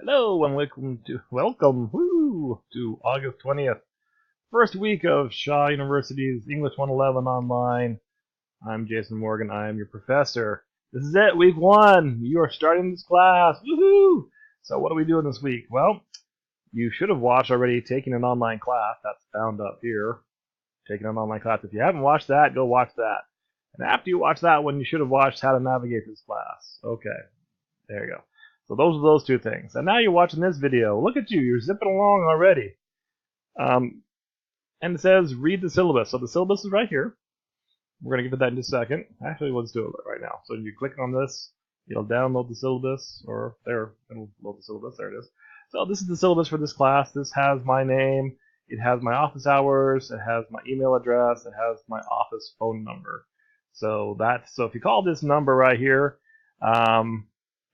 Hello and welcome to August 20th, first week of Shaw University's English 111 online. I'm Jason Morgan. I am your professor. This is it, week 1. You are starting this class. Woohoo! So what are we doing this week? Well, you should have watched already Taking an Online Class. That's found up here. Taking an Online Class. If you haven't watched that, go watch that. And after you watch that one, you should have watched How to Navigate This Class. Okay, there you go. So those are those two things. And now you're watching this video. Look at you. You're zipping along already. And it says read the syllabus. So the syllabus is right here. We're going to get to that in just a second. Actually, let's do it right now. So you click on this. It'll download the syllabus. Or there. It'll load the syllabus. There it is. So this is the syllabus for this class. This has my name. It has my office hours. It has my email address. It has my office phone number. So if you call this number right here,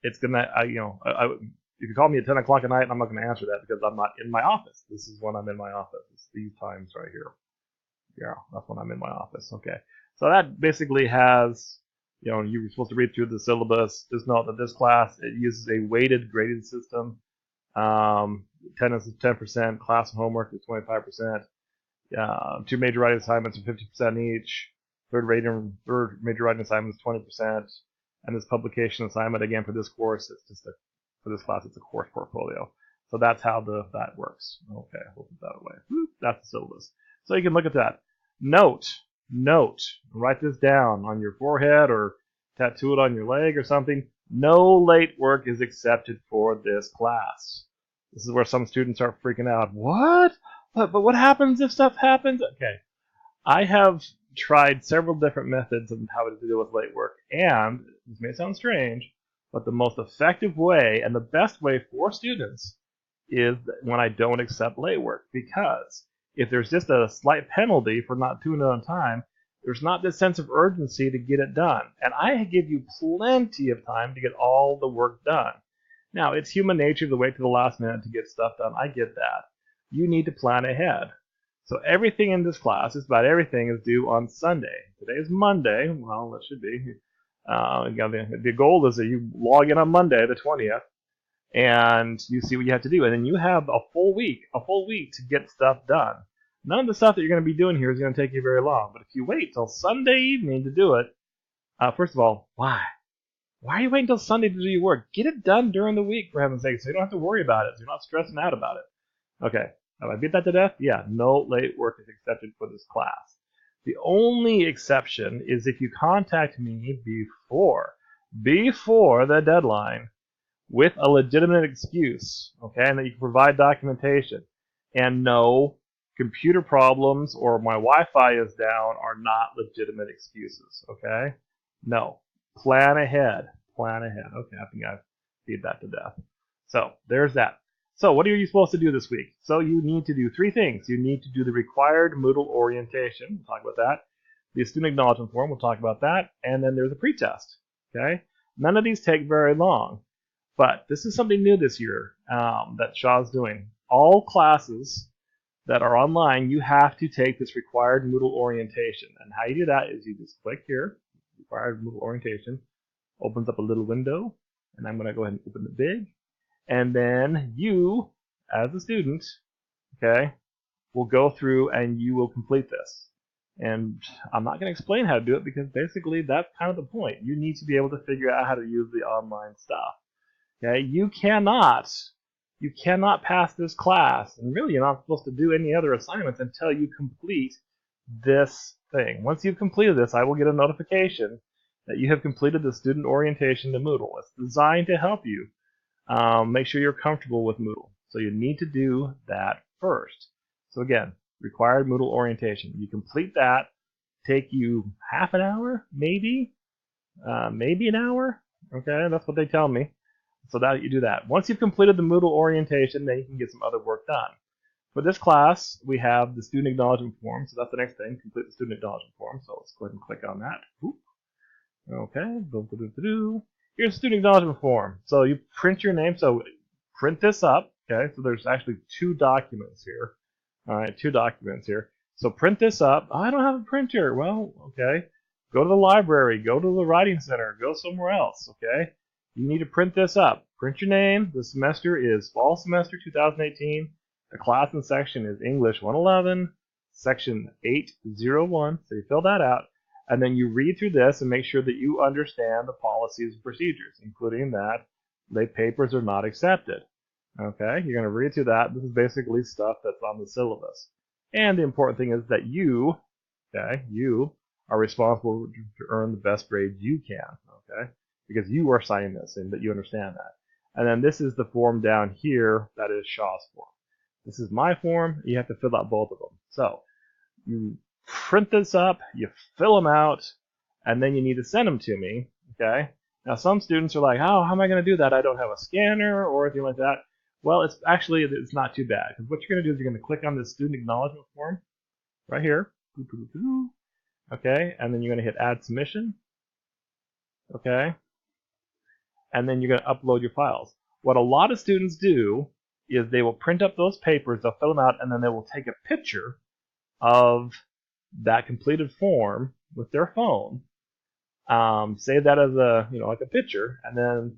it's gonna, if you call me at 10 o'clock at night, I'm not gonna answer that because I'm not in my office. This is when I'm in my office. It's these times right here. Yeah, that's when I'm in my office. Okay. So that basically has, you're supposed to read through the syllabus. Just note that this class, it uses a weighted grading system. Attendance is 10%. Class homework is 25%. 2 major writing assignments are 50% each. Third major writing assignment is 20%. And this publication assignment, again, for this course, for this class, it's a course portfolio. So that's how that works. Okay, we'll put that away. Whoop, that's the syllabus. So you can look at that. Note, write this down on your forehead or tattoo it on your leg or something. No late work is accepted for this class. This is where some students are freaking out. What? But what happens if stuff happens? Okay. I have tried several different methods of how to deal with late work, and this may sound strange, but the most effective way and the best way for students is when I don't accept late work, because if there's just a slight penalty for not doing it on time, there's not this sense of urgency to get it done, and I give you plenty of time to get all the work done. Now, it's human nature to wait to the last minute to get stuff done. I get that. You need to plan ahead. So everything in this class, just about everything, is due on Sunday. Today is Monday. Well, it should be. The goal is that you log in on Monday, the 20th, and you see what you have to do. And then you have a full week to get stuff done. None of the stuff that you're going to be doing here is going to take you very long. But if you wait till Sunday evening to do it, first of all, why? Why are you waiting till Sunday to do your work? Get it done during the week, for heaven's sake, so you don't have to worry about it. So you're not stressing out about it. Okay. Have I beat that to death? Yeah, no late work is accepted for this class. The only exception is if you contact me before the deadline with a legitimate excuse, okay, and that you can provide documentation. And no, computer problems or my Wi-Fi is down are not legitimate excuses, okay? No, plan ahead. Okay, I think I've beat that to death. So there's that. So what are you supposed to do this week? So you need to do 3 things. You need to do the required Moodle Orientation. We'll talk about that. The student acknowledgement form. We'll talk about that. And then there's a pretest. Okay? None of these take very long. But this is something new this year that Shaw's doing. All classes that are online, you have to take this required Moodle Orientation. And how you do that is you just click here, required Moodle Orientation. Opens up a little window. And I'm going to go ahead and open it big. And then you, as a student, okay, will go through and you will complete this. And I'm not going to explain how to do it because basically that's kind of the point. You need to be able to figure out how to use the online stuff. Okay, you cannot pass this class, and really you're not supposed to do any other assignments until you complete this thing. Once you've completed this, I will get a notification that you have completed the student orientation to Moodle. It's designed to help you. Make sure you're comfortable with Moodle. So you need to do that first. So again, required Moodle orientation. You complete that, take you half an hour, maybe an hour. Okay, that's what they tell me. So that you do that. Once you've completed the Moodle orientation, then you can get some other work done. For this class, we have the student acknowledgement form. So that's the next thing, complete the student acknowledgement form. So let's go ahead and click on that. Oop. Okay, here's the student acknowledgement form. So you print your name. So print this up. Okay, so there's actually 2 documents here. All right, 2 documents here. So print this up. Oh, I don't have a printer. Well, okay. Go to the library. Go to the writing center. Go somewhere else. Okay. you need to print this up. Print your name. The semester is fall semester 2018. The class and section is English 111, section 801. So you fill that out, and then you read through this and make sure that you understand the policies and procedures, including that late papers are not accepted. Okay, you're going to read through that. This is basically stuff that's on the syllabus. And the important thing is that you are responsible to earn the best grades you can, okay? Because you are signing this and that you understand that. And then this is the form down here that is Shaw's form. This is my form. You have to fill out both of them. So you print this up, you fill them out, and then you need to send them to me, okay? Now some students are like, oh, how am I going to do that? I don't have a scanner or anything like that. Well, it's not too bad, because what you're going to do is you're going to click on this student acknowledgement form right here, okay, and then you're going to hit add submission, okay, and then you're going to upload your files. What a lot of students do is they will print up those papers, they'll fill them out, and then they will take a picture of that completed form with their phone, save that as like a picture, and then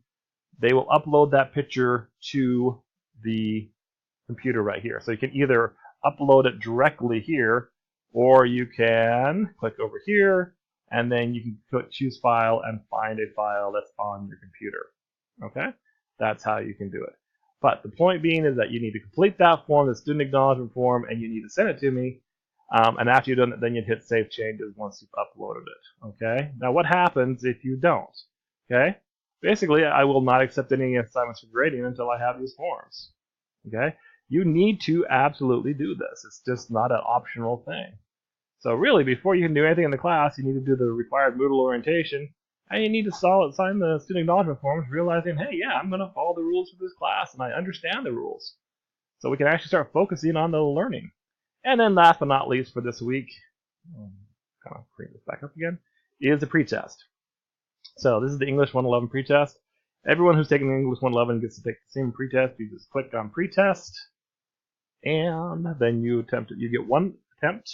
they will upload that picture to the computer right here. So you can either upload it directly here, or you can click over here, and then you can choose file and find a file that's on your computer. Okay? That's how you can do it. But the point being is that you need to complete that form, the student acknowledgement form, and you need to send it to me. And after you've done it, then you'd hit Save Changes once you've uploaded it. Okay? Now what happens if you don't? Okay? Basically, I will not accept any assignments for grading until I have these forms. Okay? You need to absolutely do this. It's just not an optional thing. So really, before you can do anything in the class, you need to do the required Moodle orientation, and you need to sign the student acknowledgement forms, realizing, hey, yeah, I'm going to follow the rules for this class, and I understand the rules. So we can actually start focusing on the learning. And then last but not least for this week, kind of bring this back up again, is the pretest. So this is the English 111 pretest. Everyone who's taking English 111 gets to take the same pretest. You just click on pretest, and then you attempt it. You get one attempt,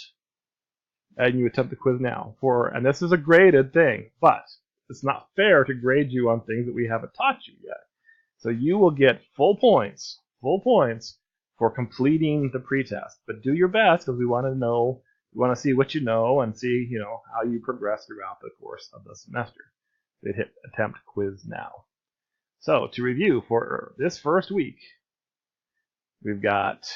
and you attempt the quiz now. And this is a graded thing, but it's not fair to grade you on things that we haven't taught you yet. So you will get full points for completing the pretest. But do your best, because we want to see what you know and see, how you progress throughout the course of the semester. So hit attempt quiz now. So to review for this first week, we've got,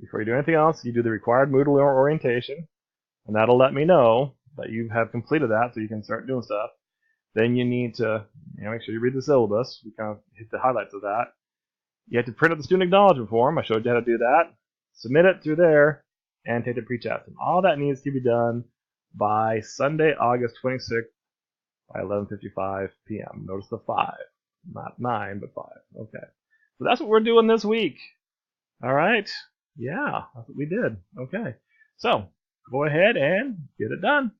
before you do anything else, you do the required Moodle orientation, and that'll let me know that you have completed that so you can start doing stuff. Then you need to make sure you read the syllabus. We kind of hit the highlights of that. You have to print out the student acknowledgement form. I showed you how to do that. Submit it through there and take the pretest. And all that needs to be done by Sunday, August 26th by 11:55 p.m. Notice the 5. Not 9, but 5. Okay. So that's what we're doing this week. All right. Yeah, that's what we did. Okay. So go ahead and get it done.